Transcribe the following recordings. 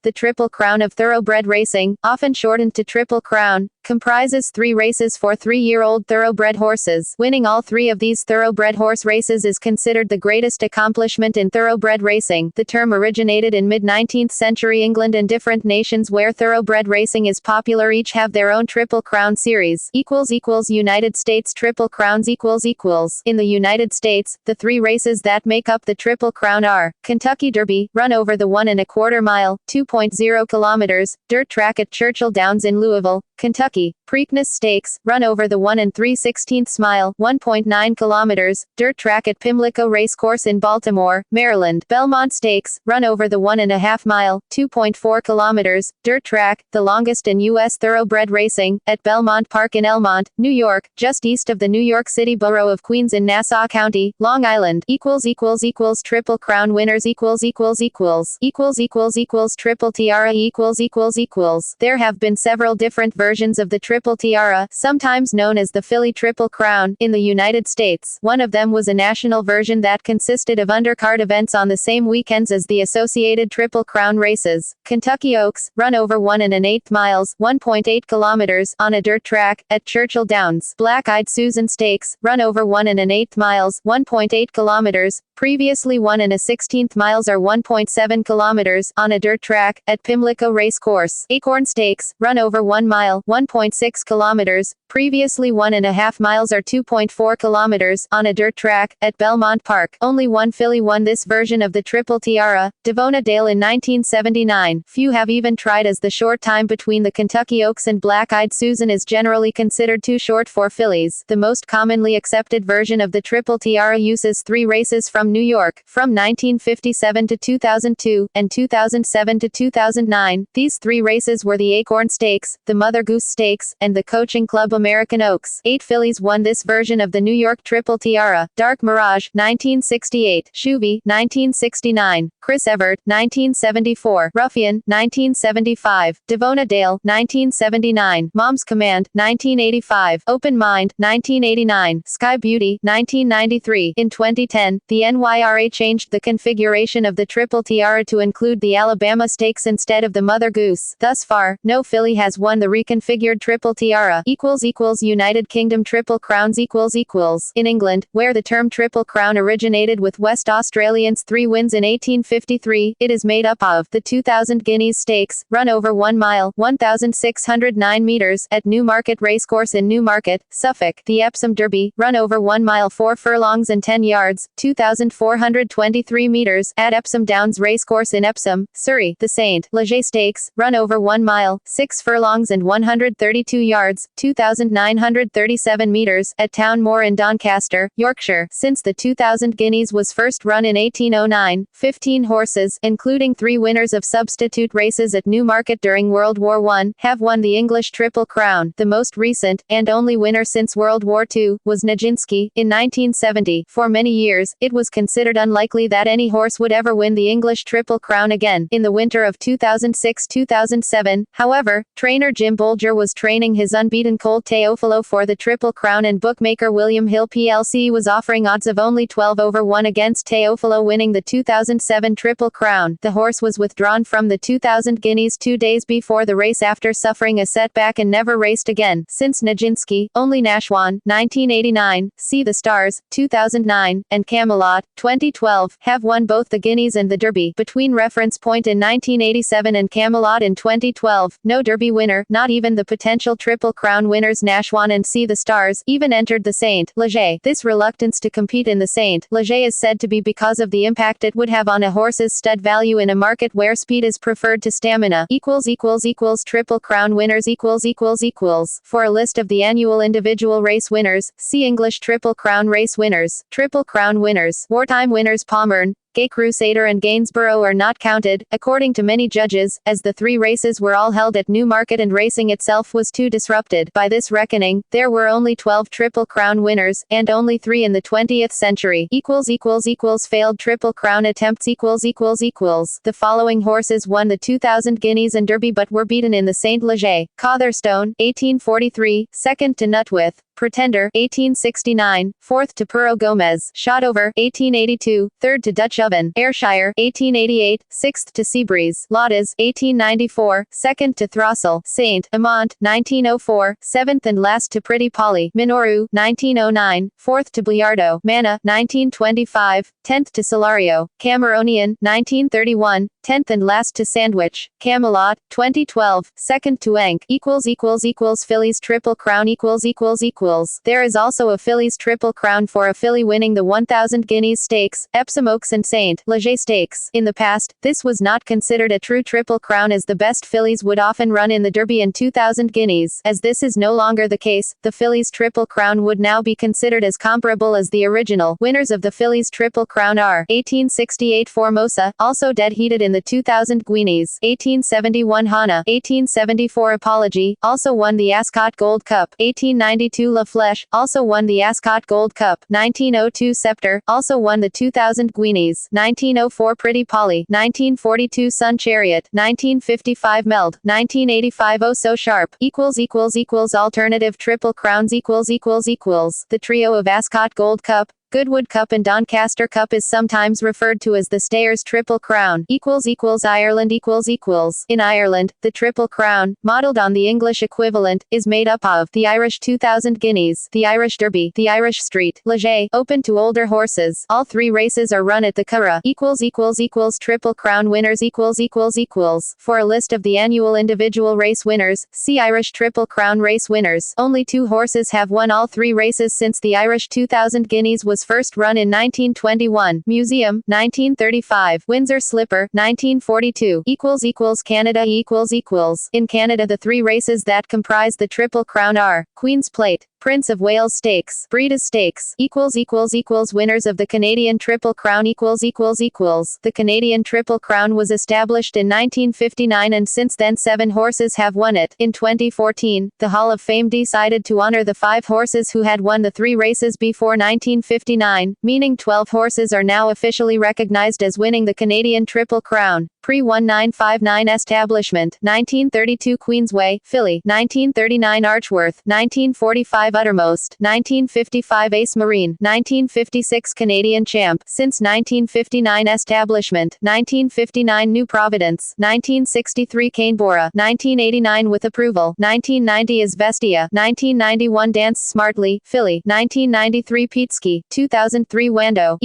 The Triple Crown of Thoroughbred Racing, often shortened to Triple Crown, comprises 3 races for 3-year-old thoroughbred horses. Winning all 3 of these thoroughbred horse races is considered the greatest accomplishment in thoroughbred racing. The term originated in mid-19th century England, and different nations where thoroughbred racing is popular each have their own Triple Crown series. United States Triple Crowns In the United States, the 3 races that make up the Triple Crown are Kentucky Derby, run over the 1 1/4 mile, 2.0 kilometers, dirt track at Churchill Downs in Louisville, Kentucky. Preakness Stakes, run over the 1 3/16 mile, 1.9 kilometers, dirt track at Pimlico Racecourse in Baltimore, Maryland. Belmont Stakes, run over the 1 1/2 mile, 2.4 kilometers, dirt track, the longest in U.S. thoroughbred racing, at Belmont Park in Elmont, New York, just east of the New York City borough of Queens in Nassau County, Long Island. Triple Crown winners Triple Tiara There have been several different versions of the Triple Tiara, sometimes known as the Philly Triple Crown, in the United States. One of them was a national version that consisted of undercard events on the same weekends as the associated Triple Crown races. Kentucky Oaks, run over 1 1/8 miles, 1.8 kilometers, on a dirt track, at Churchill Downs. Black-Eyed Susan Stakes, run over 1 1/8 miles, 1.8 kilometers, previously 1 1/16 miles or 1.7 kilometers, on a dirt track, at Pimlico Racecourse. Acorn Stakes, run over 1 mile, 1.6 kilometers, previously 1 1/2 miles or 2.4 kilometers, on a dirt track, at Belmont Park. Only one filly won this version of the Triple Tiara, Devona Dale in 1979. Few have even tried, as the short time between the Kentucky Oaks and Black-Eyed Susan is generally considered too short for fillies. The most commonly accepted version of the Triple Tiara uses 3 races from New York, from 1957 to 2002, and 2007 to 2009. These 3 races were the Acorn Stakes, the Mother Goose Stakes, and the Coaching Club American Oaks. 8 fillies won this version of the New York Triple Tiara: Dark Mirage, 1968; Shuvi, 1969; Chris Evert, 1974; Ruffian, 1975; Devona Dale, 1979; Mom's Command, 1985; Open Mind, 1989; Sky Beauty, 1993. In 2010, the NYRA changed the configuration of the Triple Tiara to include the Alabama Stakes instead of the Mother Goose. Thus far, no filly has won the reconfigured Triple Tiara. United Kingdom Triple Crowns In England, where the term Triple Crown originated with West Australians' 3 wins in 1853, it is made up of the 2000 Guineas Stakes, run over 1 mile, 1,609 meters, at Newmarket Racecourse in Newmarket, Suffolk; the Epsom Derby, run over 1 mile 4 furlongs and 10 yards, 2,423 meters, at Epsom Downs Racecourse in Epsom, Surrey; the St. Leger Stakes, run over 1 mile, 6 furlongs and 132 yards, 2,937 meters, at Town Moor in Doncaster, Yorkshire. Since the 2000 Guineas was first run in 1809, 15 horses, including 3 winners of substitute races at Newmarket during World War I, have won the English Triple Crown. The most recent, and only winner since World War II, was Nijinsky, in 1970. For many years, it was considered unlikely that any horse would ever win the English Triple Crown again. In the winter of 2006-2007, however, trainer Jim Bolger was training his unbeaten colt Teofilo for the Triple Crown, and bookmaker William Hill plc was offering odds of only 12/1 against Teofilo winning the 2007 Triple Crown. The horse was withdrawn from the 2000 Guineas 2 days before the race after suffering a setback and never raced again. Since Nijinsky, only Nashwan, 1989, See the Stars, 2009, and Camelot, 2012, have won both the Guineas and the Derby. Between Reference Point in 1987 and Camelot in 2012, no Derby winner, not even the potential Triple Crown winners Nashwan and See the Stars, even entered the St. Leger. This reluctance to compete in the St. Leger is said to be because of the impact it would have on a horse's stud value in a market where speed is preferred to stamina. Triple Crown winners For a list of the annual individual race winners, see English Triple Crown race winners. Triple Crown winners. Wartime winners Pommern, Gay Crusader and Gainsborough are not counted, according to many judges, as the 3 races were all held at Newmarket and racing itself was too disrupted. By this reckoning, there were only 12 Triple Crown winners, and only 3 in the 20th century. Failed Triple Crown attempts The following horses won the 2000 Guineas and Derby but were beaten in the St. Leger: Cotherstone, 1843, second to Nutwith; Pretender, 1869, 4th to Puro Gomez, Shotover, 1882, 3rd to Dutch Oven, Ayrshire, 1888, 6th to Seabreeze, Laudes, 1894, 2nd to Throstle, Saint Amant, 1904, 7th and last to Pretty Polly, Minoru, 1909, 4th to Bliardo, Mana, 1925, 10th to Solario, Cameronian, 1931, 10th and last to Sandwich, Camelot, 2012, 2nd to Enk, Fillies Triple Crown There is also a Fillies Triple Crown for a filly winning the 1,000 Guineas Stakes, Epsom Oaks and St. Leger Stakes. In the past, this was not considered a true Triple Crown as the best fillies would often run in the Derby and 2,000 Guineas. As this is no longer the case, the Fillies Triple Crown would now be considered as comparable as the original. Winners of the Fillies Triple Crown are 1868 Formosa, also dead-heated in the 2,000 Guineas, 1871 Hana, 1874 Apology, also won the Ascot Gold Cup, 1892 La Flèche, also won the Ascot Gold Cup, 1902 Scepter, also won the 2,000 Guineas, 1904 Pretty Polly, 1942 Sun Chariot, 1955 Meld, 1985 Oh So Sharp, Alternative Triple Crowns The trio of Ascot Gold Cup, Goodwood Cup and Doncaster Cup is sometimes referred to as the Stayers Triple Crown. Ireland In Ireland, the Triple Crown, modelled on the English equivalent, is made up of the Irish 2,000 Guineas, the Irish Derby, the Irish Street, Leger, open to older horses. All three races are run at the Curragh. Triple Crown winners For a list of the annual individual race winners, see Irish Triple Crown race winners. Only 2 horses have won all 3 races since the Irish 2,000 Guineas was first run in 1921. Museum, 1935. Windsor Slipper, 1942. Canada In Canada, the 3 races that comprise the Triple Crown are Queen's Plate, Prince of Wales Stakes, Breeders Stakes, winners of the Canadian Triple Crown The Canadian Triple Crown was established in 1959 and since then 7 horses have won it. In 2014, the Hall of Fame decided to honor the 5 horses who had won the 3 races before 1959, meaning 12 horses are now officially recognized as winning the Canadian Triple Crown. Pre-1959 establishment, 1932 Queensway, Filly, 1939 Archworth, 1945 Uttermost, 1955 Ace Marine, 1956 Canadian Champ, since 1959 establishment, 1959 New Providence, 1963 Canberra, 1989 With Approval, 1990 Izvestia, 1991 Dance Smartly, Filly, 1993 Pietski, 2003 Wando,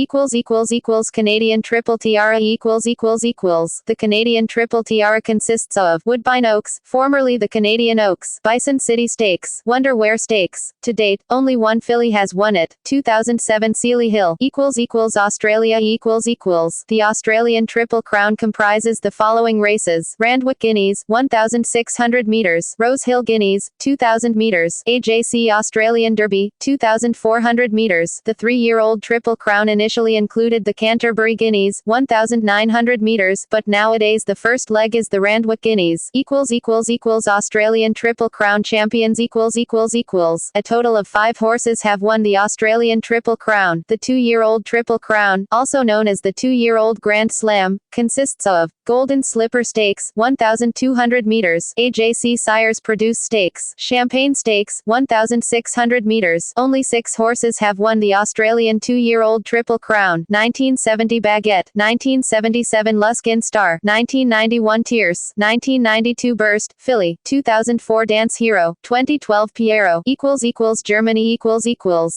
Canadian Triple Tiara The Canadian Triple Tiara consists of Woodbine Oaks, formerly the Canadian Oaks, Bison City Stakes, Wonderwear Stakes. To date, only 1 filly has won it. 2007 Sealy Hill Australia The Australian Triple Crown comprises the following races: Randwick Guineas, 1,600 meters; Rose Hill Guineas, 2,000 meters; AJC Australian Derby, 2,400 meters. The 3-year-old Triple Crown initially included the Canterbury Guineas, 1,900 meters, but nowadays the first leg is the Randwick Guineas. Australian Triple Crown champions A total of 5 horses have won the Australian Triple Crown. The 2-year-old Triple Crown, also known as the 2-year-old Grand Slam, consists of Golden Slipper Stakes, 1,200 meters; AJC Sires Produce Stakes, Champagne Stakes, 1,600 meters. Only 6 horses have won the Australian 2-year-old Triple Crown: 1970 Baguette, 1977 Luskin Star, 1991 Tierce, 1992 Burst, Filly, 2004 Dance Hero, 2012 Piero. Germany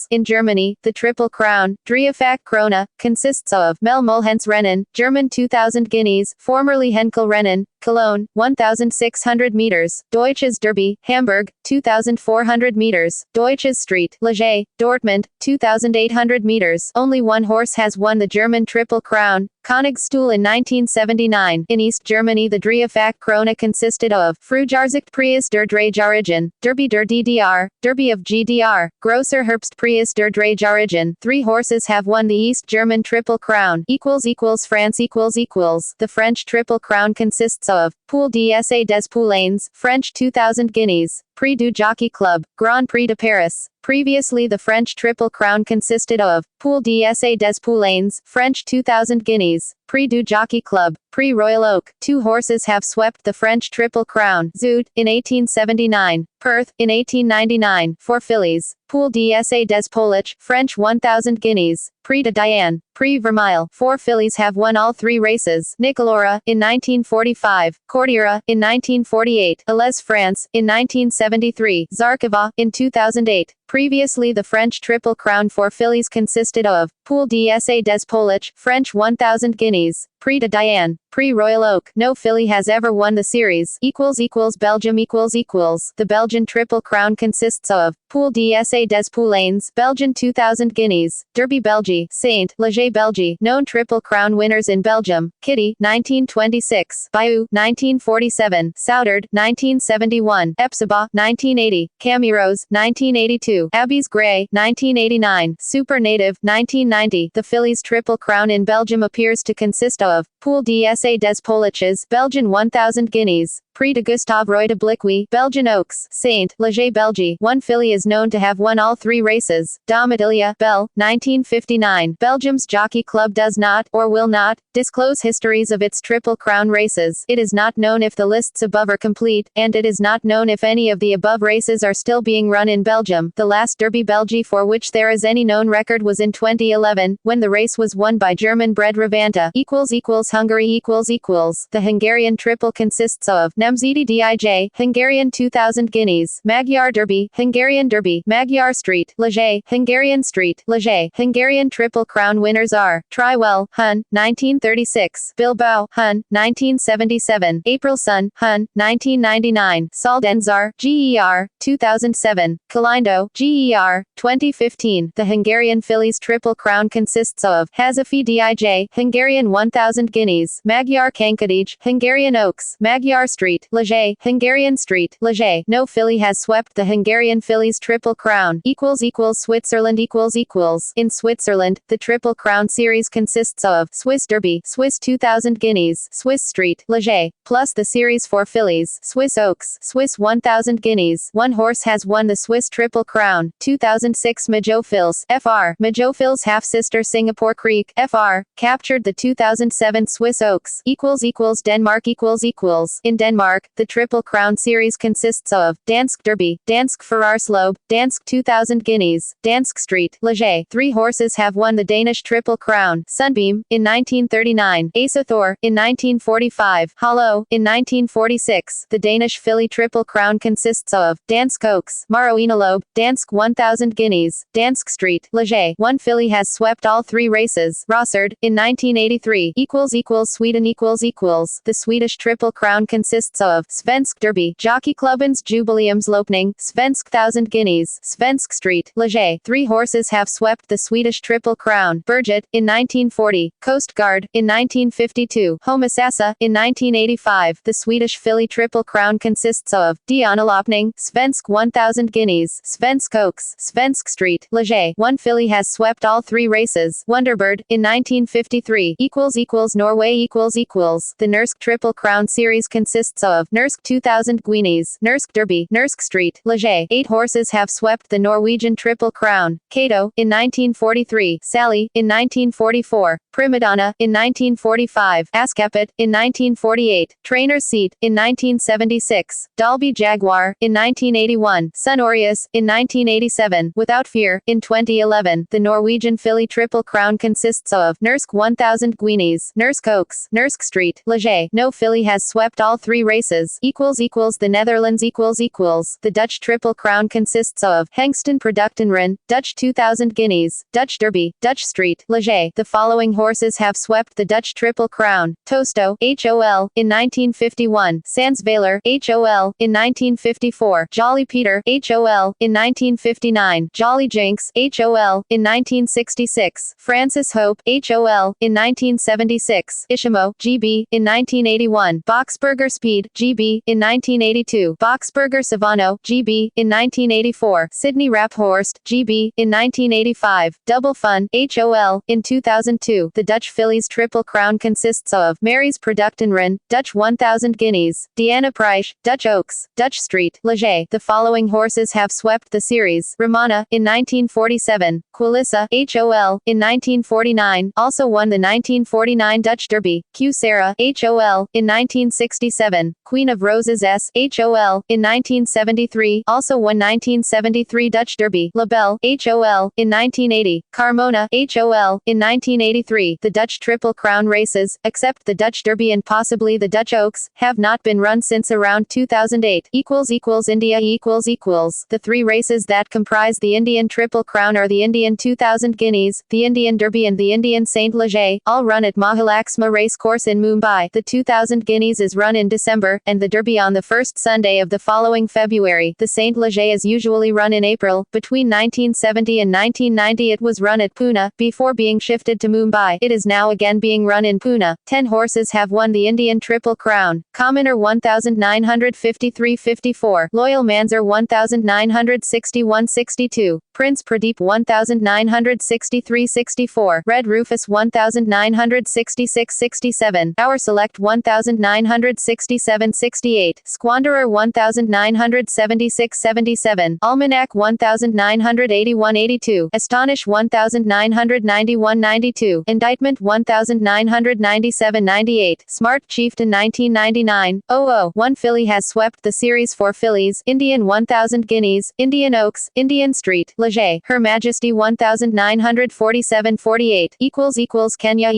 In Germany, the Triple Crown, Dreifach Krone, consists of Mel Mulhens Rennen, German 2,000 Guineas, formerly Henkel Rennen, Cologne, 1,600 meters; Deutsches Derby, Hamburg, 2,400 meters; Deutsches Street, Leger, Dortmund, 2,800 meters. Only 1 horse has won the German Triple Crown, Königsstuhl in 1979. In East Germany, the Dreifach Krone consisted of Frujahrsicht Preis der Dreijährigen, Derby der DDR, Derby of GDR, Grosser Herbstpreis der Dreijährigen. 3 horses have won the East German Triple Crown. France The French Triple Crown consists of Poule d'Essai des Poulains, French 2,000 Guineas; Prix du Jockey Club, Grand Prix de Paris. Previously the French Triple Crown consisted of Poule d'Essai des Poulains, French 2000 guineas, Prix du Jockey Club, Prix Royal Oak. 2 horses have swept the French Triple Crown: Zoot, in 1879, Perth, in 1899, 4 fillies, Poule d'Essai des Poulets, French 1000 guineas, Prix de Diane, Prix Vermeil. 4 fillies have won all 3 races: Nicolora, in 1945, Cordillera, in 1948, Alès France, in 1973, Zarkova, in 2008. Previously the French Triple Crown 4 fillies consisted of Poule d'Essai des Poulets, French 1000 guineas, Prix de Diane, Prix Royal Oak. No filly has ever won the series. Belgium. The Belgian Triple Crown consists of Poule d'Essai des Poulains, Belgian 2000 guineas, Derby Belgique, Saint Leger Belgique. Known Triple Crown winners in Belgium: Kitty, 1926, Bayou, 1947, Soudard, 1971, Epsiba, 1980, Camiros, 1982, Abbey's Grey, 1989, Super Native, 1990. The fillies Triple Crown in Belgium appears to consist of Poule d'Essai des Poulets, Belgian 1000 guineas, Prix de Gustave Roy de Bliquy, Belgian Oaks, Saint Leger Belgique. 1 filly is known to have won all 3 races: Damadilia, Bell, 1959. Belgium's Jockey Club does not, or will not, disclose histories of its Triple Crown races. It is not known if the lists above are complete, and it is not known if any of the above races are still being run in Belgium. The last Derby Belgique for which there is any known record was in 2011, when the race was won by German-bred Ravanta. Hungary. The Hungarian Triple consists of Nemzeti Dij, Hungarian 2000 guineas, Magyar Derby, Magyar Street, Leger, Hungarian Street, Leger. Hungarian Triple Crown winners are Triwell, Hun, 1936, Bilbao, Hun, 1977, April Sun, Hun, 1999, Saldenzar, GER, 2007, Kalindo, GER, 2015. The Hungarian fillies Triple Crown consists of Hazafi Dij, Hungarian 1000 guineas, Magyar Kankadij, Hungarian Oaks, Magyar Street, Leger, Hungarian Street, Leger. No filly has swept the Hungarian fillies Triple Crown. Switzerland. In Switzerland, the Triple Crown series consists of Swiss Derby, Swiss 2000 guineas, Swiss Street, Leger, plus the series 4 fillies, Swiss Oaks, Swiss 1000 guineas. 1 horse has won the Swiss Triple Crown: 2006 Majofils, FR. Majofils half-sister Singapore Creek, FR, captured the 2007 Swiss Oaks. Denmark. In Denmark, the Triple Crown series consists of Dansk Derby, Dansk Ferrarslob, Dansk 2000 guineas, Dansk Street, Leger. 3 horses have won the Danish Triple Crown: Sunbeam, in 1939, Asathor, in 1945, Hollow, in 1946. The Danish filly Triple Crown consists of Dansk Oaks, Maroinalob, Dansk 1000 guineas, Dansk Street, Leger. 1 filly has swept all 3 races: Rossard, in 1983. Sweden. The Swedish Triple Crown consists of Svensk Derby, Jockey Klubbens Jubileumslopning, Svensk 1000 guineas, Svensk Street, Leger. 3 horses have swept the Swedish Triple Crown: Burgett, in 1940, Coast Guard, in 1952, Homosassa, in 1985. The Swedish filly Triple Crown consists of Dianalopning, Svensk 1000 guineas, Svensk Oaks, Svensk Street, Leger. 1 filly has swept all 3 races: Wonderbird, in 1953. Norway. The Nursk Triple Crown series consists of Nursk 2000 guineas, Nursk Derby, Nursk Street, Leger. 8 horses have swept the Norwegian Triple Crown: Kato, in 1943, Sally, in 1944, Primadonna, in 1945, Askepet, in 1948, Trainer's Seat, in 1976, Dalby Jaguar, in 1981, Sun Aureus, in 1987, Without Fear, in 2011. The Norwegian filly Triple Crown consists of Nursk 1000 guineas, Nursk Oaks, Nursk Street, Leger. No filly has swept all 3 races. The Netherlands. The Dutch Triple Crown consists of Hengsten Productenren, Dutch 2000 guineas, Dutch Derby, Dutch Street, Leger. The following horses have swept the Dutch Triple Crown: Tosto, HOL, in 1951, Sansvaler, HOL, in 1954, Jolly Peter, HOL, in 1959, Jolly Jinx, HOL, in 1966, Francis Hope, HOL, in 1976, Ishimo, GB, in 1981, Boxberger Speed, Mead, GB, in 1982. Boxberger Savano, GB, in 1984. Sydney Raphorst, GB, in 1985. Double Fun, HOL, in 2002. The Dutch fillies Triple Crown consists of Mary's Productenren, Dutch 1000 Guineas, Diana Prysh, Dutch Oaks, Dutch Street, Leger. The following horses have swept the series: Romana, in 1947. Quilissa, HOL, in 1949, also won the 1949 Dutch Derby. Q Sarah, HOL, in 1967. Queen of Roses S, HOL, in 1973, also won 1973 Dutch Derby. La Belle, HOL, in 1980. Carmona, HOL, in 1983. The Dutch Triple Crown races, except the Dutch Derby and possibly the Dutch Oaks, have not been run since around 2008. India. The three races that comprise the Indian Triple Crown are the Indian 2000 Guineas, the Indian Derby and the Indian Saint Leger, all run at Mahalakshmi Racecourse in Mumbai. The 2000 Guineas is run in December, and the Derby on the first Sunday of the following February. The Saint Leger is usually run in April. Between 1970 and 1990 it was run at Pune, before being shifted to Mumbai. It is now again being run in Pune. 10 horses have won the Indian Triple Crown. Commoner 1953-54. Loyal Manzar 1961-62. Prince Pradeep 1963-64. Red Rufus 1966-67. Our Select 1967-68. Squanderer 1976-77. Almanac 1981-82. Astonish 1991-92. Indictment 1997-98. Smart Chieftain 1999. 1 filly has swept the series for fillies: Indian 1000 Guineas, Indian Oaks, Indian Street, Leger. Her Majesty 1947-48. Kenya.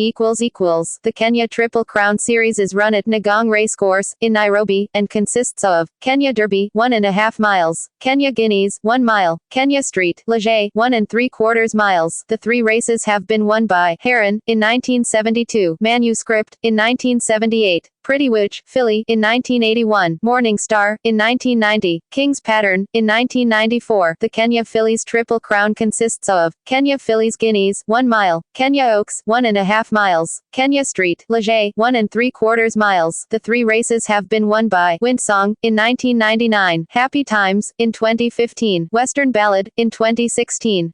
The Kenya Triple Crown Series is run at Ngong Racecourse, in Nairobi, and consists of Kenya Derby, 1.5 miles, Kenya Guineas, 1 mile, Kenya Street, Leger, 1.75 miles. The three races have been won by Heron, in 1972, Manuscript, in 1978, Pretty Witch, filly, in 1981, Morning Star, in 1990, King's Pattern, in 1994. The Kenya Fillies Triple Crown consists of Kenya Fillies Guineas, 1 mile, Kenya Oaks, 1.5 miles, Kenya Street, Leger, 1.75 miles. The three races have been won by Windsong, in 1999, Happy Times, in 2015, Western Ballad, in 2016.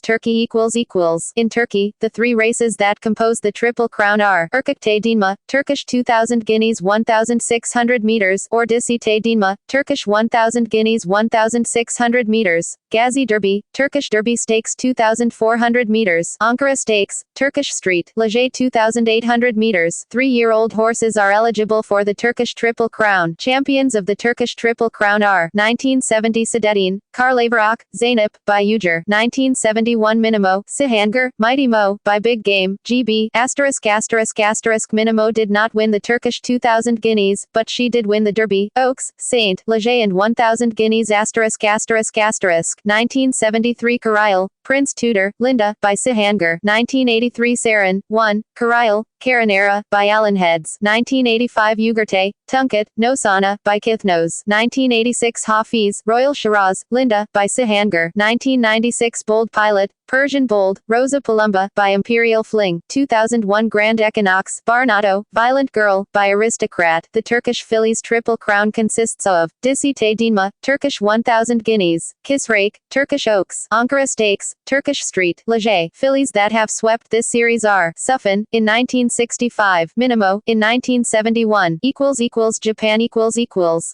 Turkey. In Turkey, the three races that compose the Triple Crown are Erkekte Dinma, Turkish 2000 Guineas 1600 meters, or Disite Dinma, Turkish 1000 Guineas 1600 meters, Gazi Derby, Turkish Derby Stakes 2400 meters, Ankara Stakes, Turkish Street, Leger 2800 meters. 3-year-old horses are eligible for the Turkish Triple Crown. Champions of the Turkish Triple Crown are 1970 Sadettin, Karlaverak, Zeynep, by Ujer, 1971 Minimo, Sihanger, Mighty Mo, by Big Game, GB, *****. Minimo did not win the Turkish 2000 Guineas, but she did win the Derby, Oaks, Saint, Leger and 1000 Guineas *****. 1973 Carryle, Prince Tudor, Linda, by Sihanger. 1983 Sarin, 1, Carryle, Caranera, by Alan Heads. 1985 Ugarte, Tunket, Nosana, by Kithnos. 1986 Hafiz, Royal Shiraz, Linda, by Sihanger. 1996 Bold Pilot, Persian Bold, Rosa Palumba, by Imperial Fling. 2001 Grand Equinox, Barnado, Violent Girl, by Aristocrat. The Turkish Fillies Triple Crown consists of Disite Dinma, Turkish 1000 Guineas, Kisrake, Turkish Oaks, Ankara Stakes, Turkish Street, Leger. Fillies that have swept this series are Suffin, in 1965, Minimo, in 1971. Japan.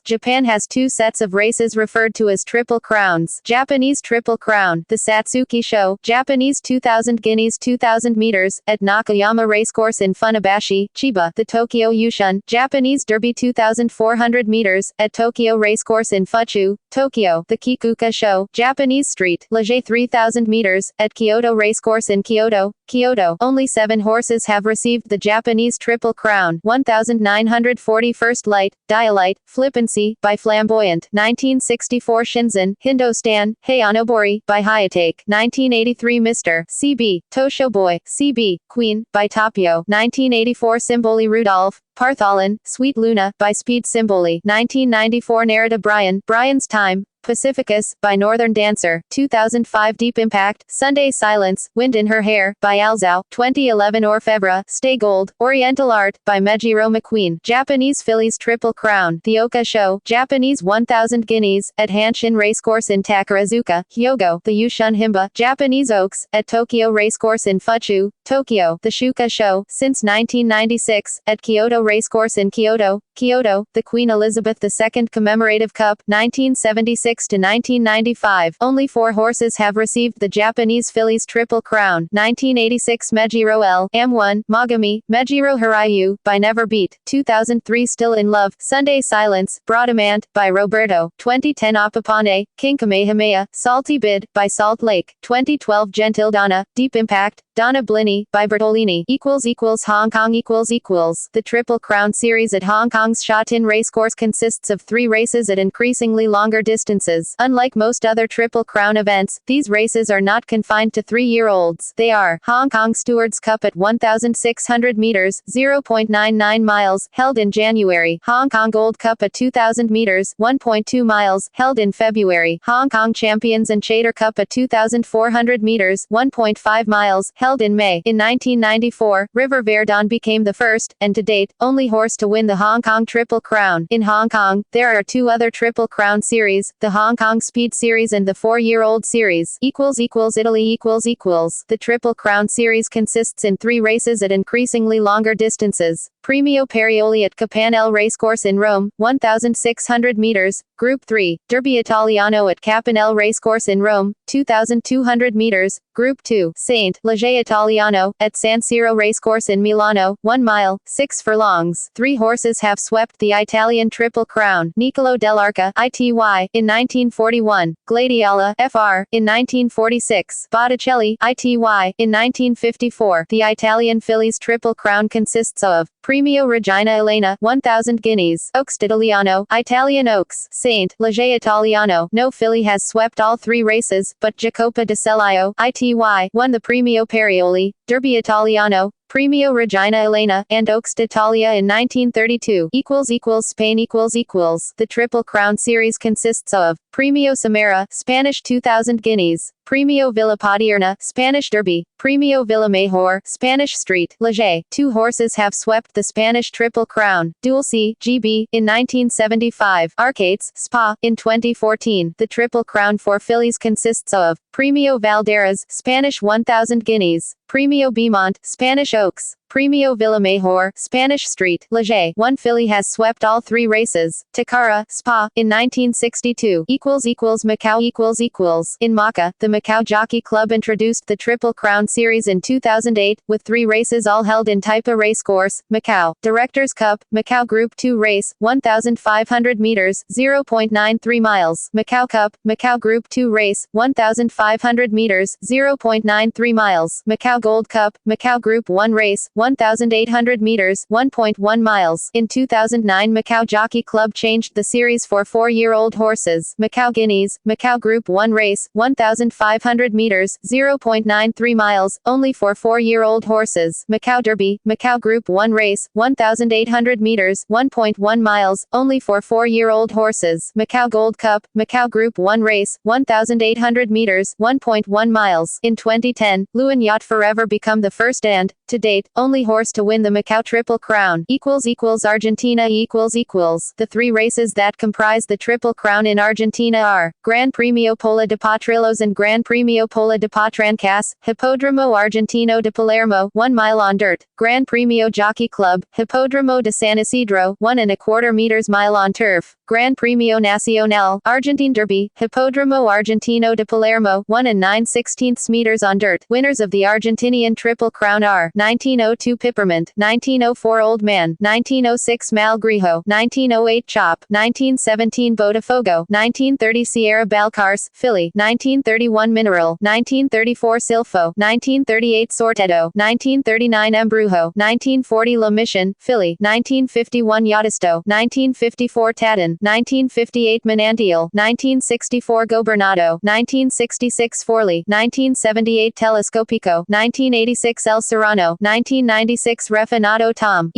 Japan has two sets of races referred to as Triple Crowns. Japanese Triple Crown, the Satsuki Show, Japanese 2000 Guineas 2000 meters, at Nakayama Racecourse in Funabashi, Chiba. The Tokyo Yushun, Japanese Derby 2400 meters, at Tokyo Racecourse in Fuchu, Tokyo. The Kikuka Show, Japanese Street, Leger 3000 meters, at Kyoto Racecourse in Kyoto, Kyoto. Only 7 horses have received the Japanese Triple Crown. 1940 First Light, Dialite, Flippancy, by Flamboyant. 1964 Shinzen, Hindostan, Hayanobori, by Hayatake. 1983 Mr. CB, Tosho Boy, CB, Queen, by Tapio. 1984 Simboli Rudolph, Partholon, Sweet Luna, by Speed Symboli, 1994 Narita Brian's Time, Pacificus, by Northern Dancer, 2005 Deep Impact, Sunday Silence, Wind in Her Hair, by Alzao, 2011 Orfebvre, Stay Gold, Oriental Art, by Mejiro McQueen, Japanese Fillies Triple Crown, The Oka Show, Japanese 1000 Guineas, at Hanshin Racecourse in Takarazuka, Hyogo, The Yushun Himba, Japanese Oaks, at Tokyo Racecourse in Fuchu, Tokyo, The Shuka Show, since 1996, at Kyoto Racecourse in Kyoto, the Queen Elizabeth II Commemorative Cup, 1976 to 1995. Only 4 horses have received the Japanese Fillies Triple Crown. 1986 Mejiro L. M1, Mogami, Mejiro Hiraiyu, by Never Beat. 2003 Still in Love, Sunday Silence, Bradamant, by Roberto. 2010 Apapane, King Kamehameha, Salty Bid, by Salt Lake. 2012 Gentil Donna, Deep Impact, Donna Blinny, by Bertolini, Hong Kong The Triple Crown Series at Hong Kong's Sha Tin Racecourse consists of 3 races at increasingly longer distances. Unlike most other Triple Crown events, these races are not confined to 3-year-olds. They are Hong Kong Stewards Cup at 1,600 meters, 0.99 miles, held in January. Hong Kong Gold Cup at 2,000 meters, 1.2 miles, held in February. Hong Kong Champions and Chater Cup at 2,400 meters, 1.5 miles, held in May. In 1994, River Verdon became the first, and to date, only horse to win the Hong Kong Triple Crown. In Hong Kong, there are 2 other Triple Crown series, the Hong Kong Speed Series and the 4-year-old series. Italy The Triple Crown Series consists in 3 races at increasingly longer distances. Premio Perioli at Capanel Racecourse in Rome, 1,600 meters, Group 3. Derby Italiano at Capanel Racecourse in Rome, 2,200 meters, Group 2. Saint Leger Italiano, at San Siro Racecourse in Milano, 1 mile, 6 furlongs. 3 horses have swept the Italian Triple Crown. Niccolò dell'Arca, ITY, in 1941. Gladiala, FR, in 1946. Botticelli, ITY, in 1954. The Italian Fillies Triple Crown consists of Premio Regina Elena, 1,000 guineas. Oaks d'Italiano, Italian Oaks. Saint Leger Italiano. No filly has swept all 3 races, but Jacopa de Celio, ITY, won the Premio Perioli, Derby Italiano, Premio Regina Elena, and Oaks d'Italia in 1932. Spain The Triple Crown Series consists of Premio Samara, Spanish 2,000 guineas, Premio Villa Padierna, Spanish Derby, Premio Villa Mejor, Spanish Street, Leger. 2 horses have swept the Spanish Triple Crown, Dulce, GB, in 1975, Arcates, Spa, in 2014. The Triple Crown for fillies consists of Premio Valderas, Spanish 1,000 guineas, Premio Beaumont, Spanish Oaks, Premio Villa Mejor, Spanish Street, Leger. 1 filly has swept all 3 races, Takara, Spa, in 1962. Macau In Macau, the Macau Jockey Club introduced the Triple Crown Series in 2008, with 3 races all held in Taipa Racecourse, Macau. Directors Cup, Macau Group 2 race, 1,500 meters, 0.93 miles. Macau Cup, Macau Group 2 race, 1,500 meters, 0.93 miles. Macau Gold Cup, Macau Group 1 race, 1,800 meters, 1.1 miles. In 2009 Macau Jockey Club changed the series for 4-year-old horses. Macau Guineas, Macau Group 1 race, 1,500 meters, 0.93 miles, only for 4-year-old horses. Macau Derby, Macau Group 1 race, 1,800 meters, 1.1 miles, only for 4-year-old horses. Macau Gold Cup, Macau Group 1 race, 1,800 meters, 1.1 miles. In 2010, Luan Yacht Forever become the first and, to date, only horse to win the Macau Triple Crown. Argentina The 3 races that comprise the Triple Crown in Argentina are Gran Premio Pola de Potrelos and Gran Premio Pola de Patrancas, Hippodromo Argentino de Palermo, 1 mile on dirt, Gran Premio Jockey Club, Hippodromo de San Isidro, 1¼ meters mile on turf, Gran Premio Nacional, Argentine Derby, Hippodromo Argentino de Palermo, 1 9/16 meters on dirt. Winners of the Argentinian Triple Crown are 1902 Pippermint, 1904 Old Man, 1906 Malgrijo, 1908 Chop, 1917 Botafogo, 1930 Sierra Balcarce, Philly, 1931 Mineral, 1934 Silfo, 1938 Sortedo, 1939 Embrujo, 1940 La Mission, Philly, 1951 Yachtisto, 1954 Tadin, 1958 Manantial, 1964 Gobernado, 1966 Forley, 1978 Telescopico, 1986 El Serrano, 19 1996 Refinado Tom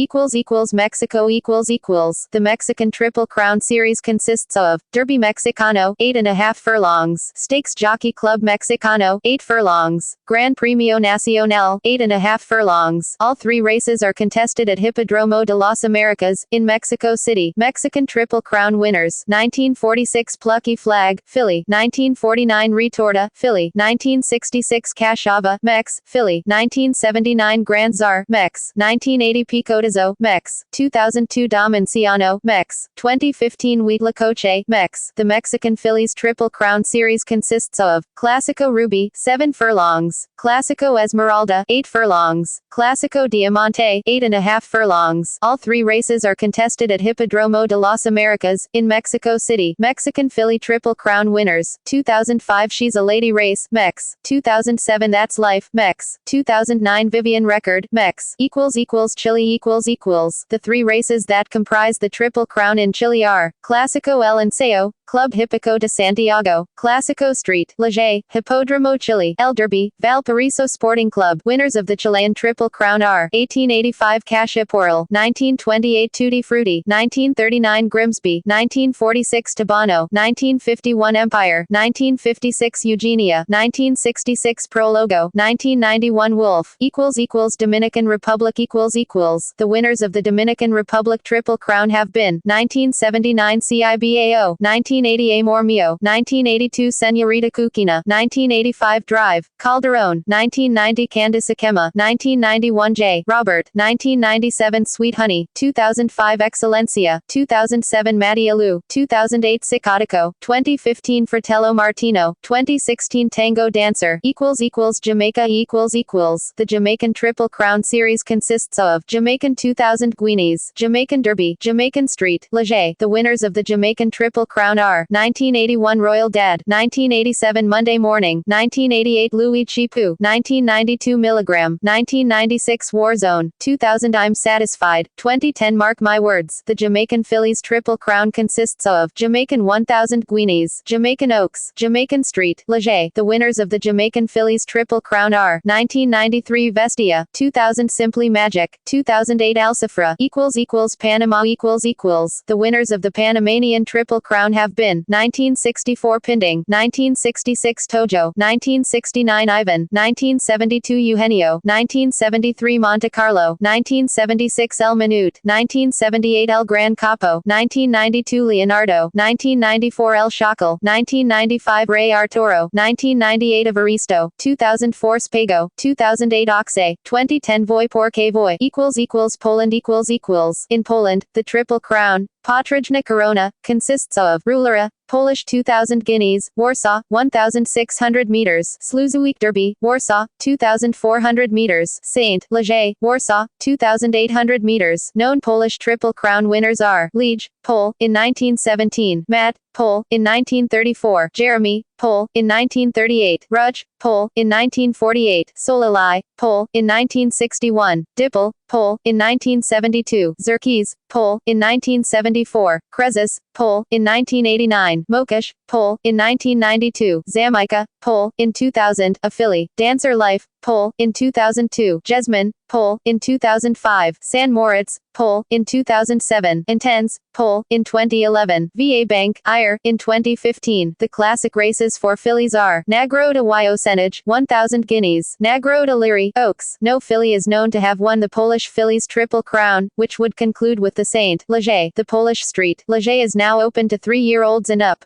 Mexico The Mexican Triple Crown Series consists of Derby Mexicano 8.5 furlongs, Stakes Jockey Club Mexicano 8 furlongs, Gran Premio Nacional 8.5 furlongs. All three races are contested at Hippodromo de las Americas in Mexico City. Mexican Triple Crown winners: 1946 Plucky Flag, Philly; 1949 Retorta, Philly; 1966 Cachava, Mex, Philly; 1979 Grand Tsar, Mex; 1980 Picotazo, Mex; 2002 Domenciano, Mex; 2015 Huitlacoche, Mex. The Mexican Fillies Triple Crown Series consists of Clásico Ruby, 7 furlongs; Clásico Esmeralda, 8 furlongs; Clásico Diamante, 8.5 furlongs. All three races are contested at Hippodromo de las Americas, in Mexico City. Mexican Filly Triple Crown winners: 2005 She's a Lady Race, Mex; 2007 That's Life, Mex; 2009 Vivian Record, Mex. Chile The three races that comprise the Triple Crown in Chile are Clásico El Enseo, Club Hípico de Santiago, Clásico Street, Leger, Hippodromo Chile, El Derby, Valparaiso Sporting Club. Winners of the Chilean Triple Crown are 1885 Cachiporral, 1928 Tutti Frutti, 1939 Grimsby, 1946 Tabano, 1951 Empire, 1956 Eugenia, 1966 Prologo, 1991 Wolf. Dominican Republic The winners of the Dominican Republic Triple Crown have been 1979 CIBAO, 1980 Amor Mio, 1982 Señorita Cuquina, 1985 Drive, Calderón, 1990 Candice Ikema, 1991 J. Robert, 1997 Sweet Honey, 2005 Excelencia, 2007 Matty Alou, 2008 Psicotico, 2015 Fratello Martino, 2016 Tango Dancer. Jamaica The Jamaican Triple Crown Series consists of Jamaican 2000 Guineas, Jamaican Derby, Jamaican Street, Leger. The winners of the Jamaican Triple Crown are 1981 Royal Dad, 1987 Monday Morning, 1988 Louis Chipu, 1992 Milligram, 1996 Warzone, 2000 I'm Satisfied, 2010 Mark My Words. The Jamaican Fillies Triple Crown consists of Jamaican 1000 Guineas, Jamaican Oaks, Jamaican Street, Leger. The winners of the Jamaican Fillies Triple Crown are 1993 Vestia, 2000 Simply Magic, 2008 Alcifra, Panama The winners of the Panamanian Triple Crown have been 1964 Pinding, 1966 Tojo, 1969 Ivan, 1972 Eugenio, 1973 Monte Carlo, 1976 El Minute, 1978 El Gran Capo, 1992 Leonardo, 1994 El Shackle, 1995 Rey Arturo, 1998 Evaristo, 2004 Spago, 2008 Oxe, 2010 Voy Porque Voy. Poland In Poland, the Triple Crown, Patryczna Corona, consists of Rulera, Polish 2000 Guineas, Warsaw, 1600 meters, Sluzowiec Derby, Warsaw, 2400 meters, Saint Leger, Warsaw, 2800 meters. Known Polish Triple Crown winners are Liege, Pole, in 1917, Matt, Pole, in 1934, Jeremy, Pole, in 1938, Rudge, Pole, in 1948, Solalai, Pole, in 1961, Dipple, Pole, in 1972, Zerkis, Pole, in 1974, Krezis, Pole, in 1989, Mokish, Pole, in 1992, Zamaika, Pole, in 2000, a Philly, Dancer Life, Pole, in 2002, Jesmine, Pole, in 2005, San Moritz, Pole, in 2007, Intense, Pole, in 2011, VA Bank, Ire, in 2015. The classic races for fillies are Nagro de Wyosenage, 1000 Guineas, Nagro de Liry, Oaks. No filly is known to have won the Polish Fillies Triple Crown, which would conclude with the Saint Leger. The Polish Street Leger is now open to 3-year-olds and up.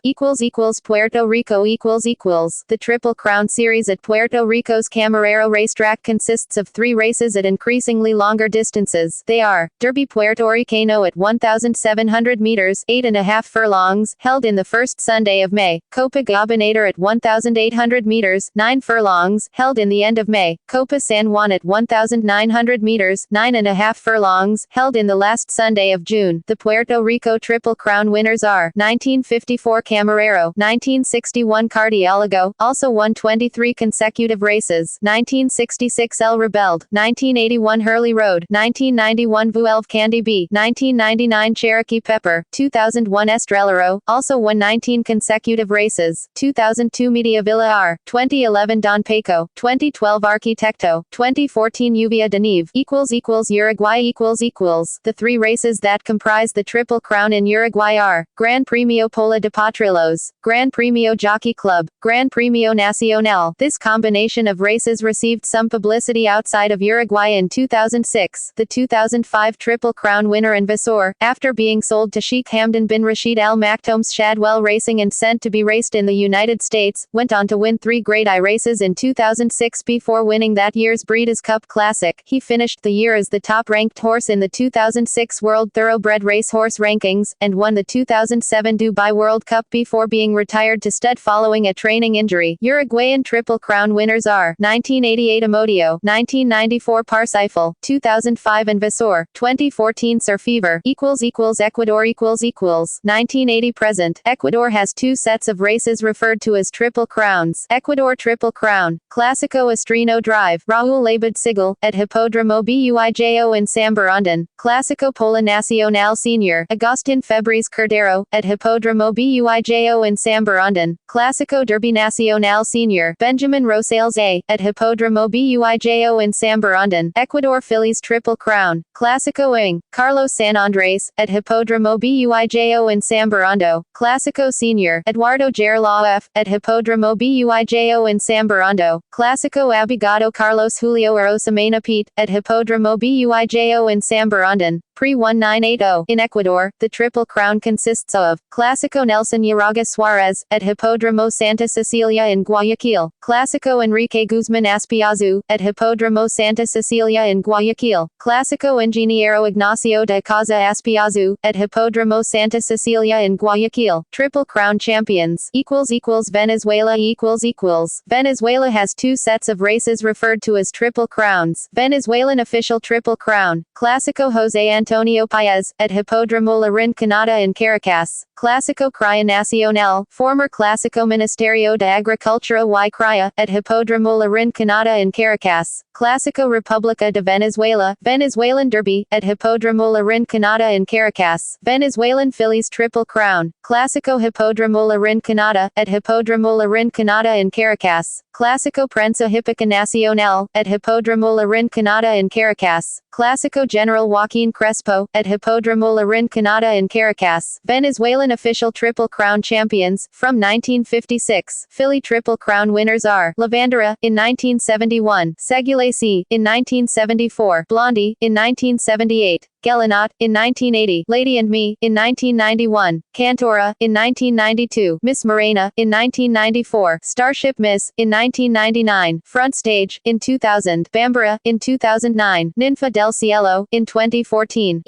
Puerto Rico The Triple Crown Series at Puerto Rico's Camarero Racetrack consists of 3 races at increasingly longer distances. They are Derby Puerto Ricano at 1,700 meters, 8.5 furlongs, held in the first Sunday of May. Copa Gabinator at 1,800 meters, 9 furlongs, held in the end of May. Copa San Juan at 1,900 meters, 9.5 furlongs, held in the last Sunday of June. The Puerto Rico Triple Crown winners are 1954 Camarero, 1961 Cardiologo, also also won 23 consecutive races. 1966 El Rebelde, 1981 Hurley Road, 1991 Vuelve Candy B, 1999 Cherokee Pepper, 2001 Estrellero, also won 19 consecutive races. 2002 Media Villa R, 2011 Don Paco, 2012 Arquitecto, 2014 Lluvia de Nieve, Uruguay The three races that comprise the Triple Crown in Uruguay are Gran Premio Pola de Potrillos, Gran Premio Jockey Club, Gran Premio Nacional. This combination of races received some publicity outside of Uruguay in 2006. The 2005 Triple Crown winner Invasor, after being sold to Sheikh Hamdan bin Rashid Al Maktoum's Shadwell Racing and sent to be raced in the United States, went on to win 3 Grade I races in 2006 before winning that year's Breeders' Cup Classic. He finished the year as the top-ranked horse in the 2006 World Thoroughbred Racehorse Rankings, and won the 2007 Dubai World Cup before being retired to stud following a training injury. Uruguayan Triple Crown winners are 1988 Amodio, 1994 Parsifal, 2005 Invasor, 2014 Surfever, Ecuador 1980 present. Ecuador has 2 sets of races referred to as Triple Crowns. Ecuador Triple Crown, Clásico Estreno Drive, Raúl Labad Sigel, at Hipódromo Buijo in San Borondón, Clásico Pola Nacional Senior, Agustín Febres Cordero, at Hipódromo Buijo in San Borondón, Clásico Derby Nacional Senior, Benjamin Rosales A, at Hipódromo Buijo in San Borondón, Ecuador Fillies Triple Crown, Clásico Ing, Carlos San Andrés, at Hipódromo Buijo in San Borondo, Clásico Senior, Eduardo Gerlao F, at Hipódromo Buijo in San Borondo, Clásico Abogado Carlos Julio Arosemena Pete, at Hipódromo Buijo in San Borondón, Pre-1980. In Ecuador, the Triple Crown consists of Clásico Nelson Llaga Suarez, at Hipódromo Santa Cecilia in Guayaquil, Clásico Enrique Guzmán Aspiazu, at Hipódromo Santa Cecilia in Guayaquil, Clásico Ingeniero Ignacio de Casa Aspiazu, at Hipódromo Santa Cecilia in Guayaquil. Triple Crown champions Venezuela Venezuela has 2 sets of races referred to as Triple Crowns. Venezuelan official Triple Crown, Clásico José Antonio Páez, at Hipódromo La Rinconada in Caracas, Clásico Cría Nacional, former Clásico Ministerio de Agricultura y Cría, at Hipódromo La Rinconada in Caracas, Clásico República de Venezuela, Venezuelan Derby, at Hipódromo La Rinconada in Caracas, Venezuelan Fillies Triple Crown, Clásico Hipódromo La Rinconada, at Hipódromo La Rinconada in Caracas, Clásico Prensa Hípica Nacional, at Hipódromo La Rinconada in Caracas, Clásico General Joaquín Crespo, at Hipódromo La Rinconada in Caracas. Venezuelan official Triple Crown champions, from 1956. Philly Triple Crown winners are Lavandera, in 1971, Segule C, in 1974, Blondie, in 1978, Gelinot, in 1980, Lady and Me, in 1991, Cantora, in 1992, Miss Morena, in 1994, Starship Miss, in 1999, Front Stage, in 2000, Bambara, in 2009, Ninfa del Cielo, in 2014,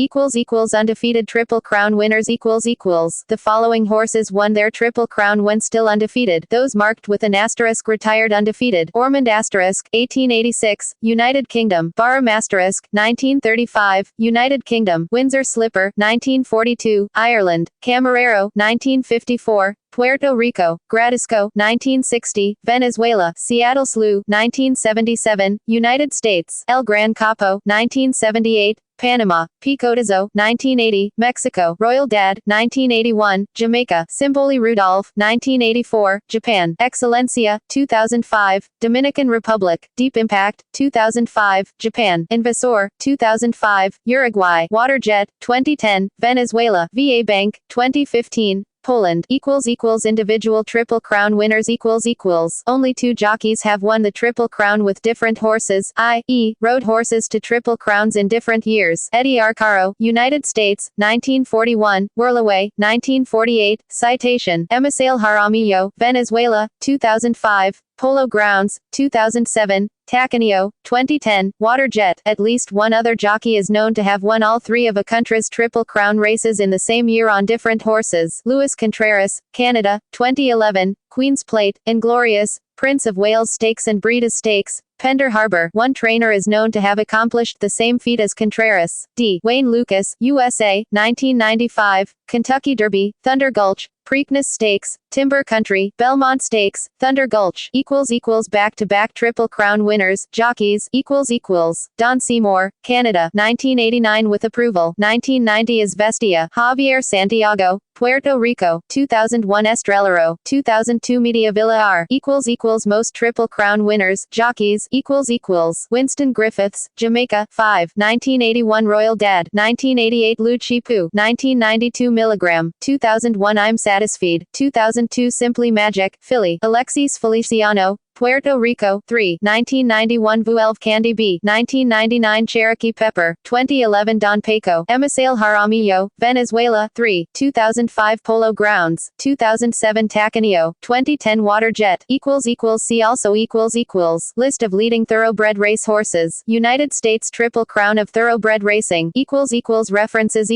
undefeated Triple Crown winners The following horses won their Triple Crown when still undefeated. Those marked with an asterisk retired undefeated. Ormond asterisk, 1886, United Kingdom. Barham asterisk, 1935, United Kingdom. Windsor Slipper, 1942, Ireland. Camarero, 1954, Puerto Rico, Gradisco, 1960, Venezuela, Seattle Slew, 1977, United States, El Gran Capo, 1978, Panama, Picotazo, 1980, Mexico, Royal Dad, 1981, Jamaica, Simboli Rudolph, 1984, Japan, Excelencia, 2005, Dominican Republic, Deep Impact, 2005, Japan, Invasor, 2005, Uruguay, Waterjet, 2010, Venezuela, VA Bank, 2015, Poland individual Triple Crown winners Only 2 jockeys have won the Triple Crown with different horses, i.e., rode horses to Triple Crowns in different years. Eddie Arcaro, United States, 1941, Whirlaway, 1948, Citation, Emisale Jaramillo, Venezuela, 2005, Polo Grounds, 2007, Tacanillo, 2010, Waterjet. At least one other jockey is known to have won all 3 of Acuntras Triple Crown races in the same year on different horses. Luis Contreras, Canada, 2011, Queen's Plate, Inglorious, Prince of Wales Stakes and Breeders' Stakes, Pender Harbor. One trainer is known to have accomplished the same feat as Contreras. D. Wayne Lucas, USA, 1995, Kentucky Derby, Thunder Gulch, Preakness Stakes, Timber Country, Belmont Stakes, Thunder Gulch, back-to-back Triple Crown winners, jockeys, Don Seymour, Canada, 1989 with approval, 1990 Izvestia, Javier Santiago, Puerto Rico, 2001 Estrellero, 2002 Media Villar, most Triple Crown winners, jockeys, Winston Griffiths, Jamaica, 5, 1981 Royal Dad, 1988 Lu Chipu, 1992 Milligram, 2001 I'm Satisfied, 2002 Simply Magic, Philly, Alexis Feliciano, Puerto Rico, 3, 1991 Vuelve Candy B, 1999 Cherokee Pepper, 2011 Don Paco, Emisale Jaramillo, Venezuela, 3, 2005 Polo Grounds, 2007 Tacanillo, 2010 Water Jet, see also List of leading thoroughbred race horses, United States Triple Crown of Thoroughbred Racing, References